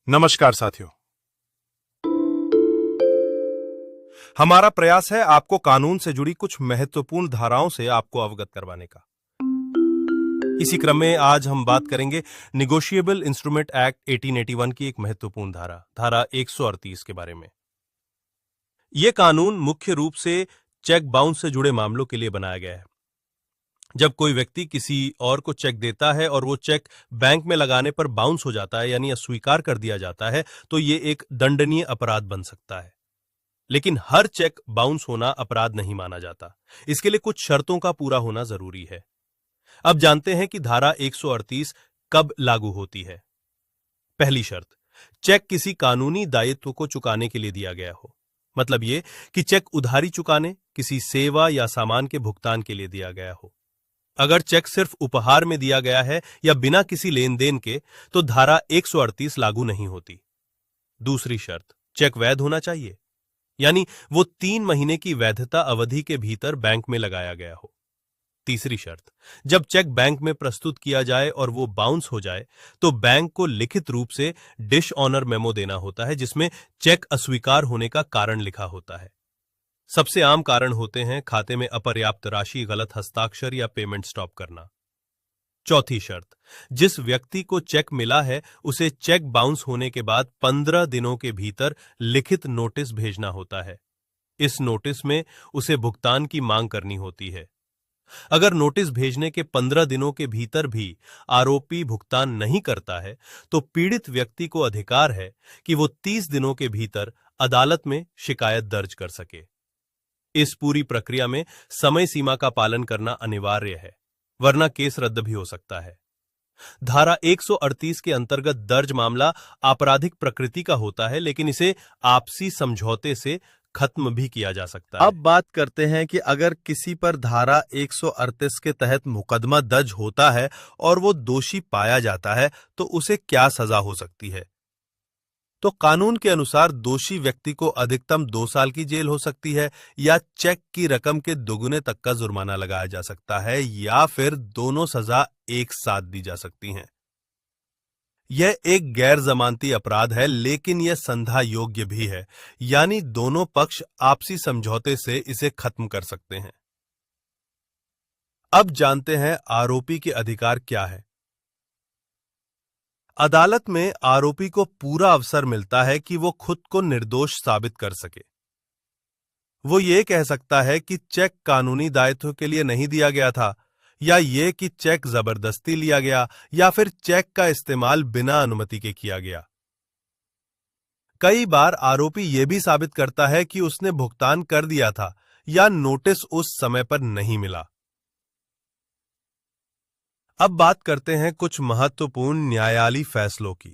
नमस्कार साथियों। हमारा प्रयास है आपको कानून से जुड़ी कुछ महत्वपूर्ण धाराओं से आपको अवगत करवाने का। इसी क्रम में आज हम बात करेंगे निगोशिएबल इंस्ट्रूमेंट एक्ट 1881 की एक महत्वपूर्ण धारा 138 के बारे में। यह कानून मुख्य रूप से चेक बाउंस से जुड़े मामलों के लिए बनाया गया है। जब कोई व्यक्ति किसी और को चेक देता है और वो चेक बैंक में लगाने पर बाउंस हो जाता है यानी अस्वीकार कर दिया जाता है, तो ये एक दंडनीय अपराध बन सकता है। लेकिन हर चेक बाउंस होना अपराध नहीं माना जाता। इसके लिए कुछ शर्तों का पूरा होना जरूरी है। अब जानते हैं कि धारा 138 कब लागू होती है। पहली शर्त, चेक किसी कानूनी दायित्व को चुकाने के लिए दिया गया हो। मतलब ये कि चेक उधारी चुकाने, किसी सेवा या सामान के भुगतान के लिए दिया गया हो। अगर चेक सिर्फ उपहार में दिया गया है या बिना किसी लेन देन के, तो धारा 138 लागू नहीं होती। दूसरी शर्त, चेक वैध होना चाहिए, यानी वो 3 महीने की वैधता अवधि के भीतर बैंक में लगाया गया हो। तीसरी शर्त, जब चेक बैंक में प्रस्तुत किया जाए और वो बाउंस हो जाए, तो बैंक को लिखित रूप से डिसऑनर मेमो देना होता है, जिसमें चेक अस्वीकार होने का कारण लिखा होता है। सबसे आम कारण होते हैं खाते में अपर्याप्त राशि, गलत हस्ताक्षर या पेमेंट स्टॉप करना। चौथी शर्त, जिस व्यक्ति को चेक मिला है उसे चेक बाउंस होने के बाद 15 दिनों के भीतर लिखित नोटिस भेजना होता है। इस नोटिस में उसे भुगतान की मांग करनी होती है। अगर नोटिस भेजने के 15 दिनों के भीतर भी आरोपी भुगतान नहीं करता है, तो पीड़ित व्यक्ति को अधिकार है कि वो 30 दिनों के भीतर अदालत में शिकायत दर्ज कर सके। इस पूरी प्रक्रिया में समय सीमा का पालन करना अनिवार्य है, वरना केस रद्द भी हो सकता है। धारा 138 के अंतर्गत दर्ज मामला आपराधिक प्रकृति का होता है, लेकिन इसे आपसी समझौते से खत्म भी किया जा सकता है। अब बात करते हैं कि अगर किसी पर धारा 138 के तहत मुकदमा दर्ज होता है और वो दोषी पाया जाता है, तो उसे क्या सजा हो सकती है। तो कानून के अनुसार दोषी व्यक्ति को अधिकतम 2 साल की जेल हो सकती है, या चेक की रकम के दोगुने तक का जुर्माना लगाया जा सकता है, या फिर दोनों सजा एक साथ दी जा सकती हैं। यह एक गैर जमानती अपराध है, लेकिन यह संधा योग्य भी है, यानी दोनों पक्ष आपसी समझौते से इसे खत्म कर सकते हैं। अब जानते हैं आरोपी के अधिकार क्या है। अदालत में आरोपी को पूरा अवसर मिलता है कि वो खुद को निर्दोष साबित कर सके। वो ये कह सकता है कि चेक कानूनी दायित्व के लिए नहीं दिया गया था, या ये कि चेक जबरदस्ती लिया गया, या फिर चेक का इस्तेमाल बिना अनुमति के किया गया। कई बार आरोपी ये भी साबित करता है कि उसने भुगतान कर दिया था या नोटिस उस समय पर नहीं मिला। अब बात करते हैं कुछ महत्वपूर्ण न्यायालयी फैसलों की।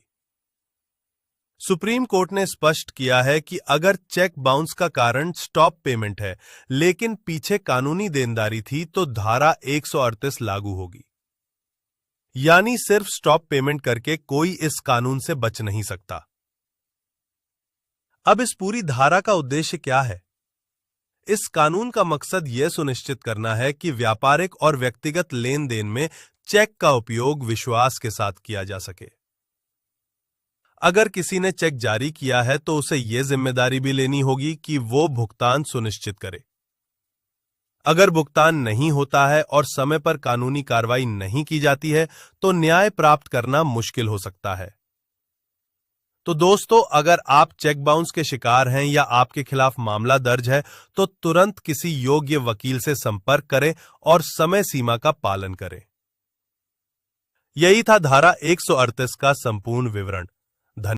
सुप्रीम कोर्ट ने स्पष्ट किया है कि अगर चेक बाउंस का कारण स्टॉप पेमेंट है, लेकिन पीछे कानूनी देनदारी थी, तो धारा 138 लागू होगी। यानी सिर्फ स्टॉप पेमेंट करके कोई इस कानून से बच नहीं सकता। अब इस पूरी धारा का उद्देश्य क्या है? इस कानून का मकसद यह सुनिश्चित करना है कि व्यापारिक और व्यक्तिगत लेन देन में चेक का उपयोग विश्वास के साथ किया जा सके। अगर किसी ने चेक जारी किया है, तो उसे यह जिम्मेदारी भी लेनी होगी कि वो भुगतान सुनिश्चित करे। अगर भुगतान नहीं होता है और समय पर कानूनी कार्रवाई नहीं की जाती है, तो न्याय प्राप्त करना मुश्किल हो सकता है। तो दोस्तों, अगर आप चेक बाउंस के शिकार हैं या आपके खिलाफ मामला दर्ज है, तो तुरंत किसी योग्य वकील से संपर्क करें और समय सीमा का पालन करें। यही था धारा 138 का संपूर्ण विवरण।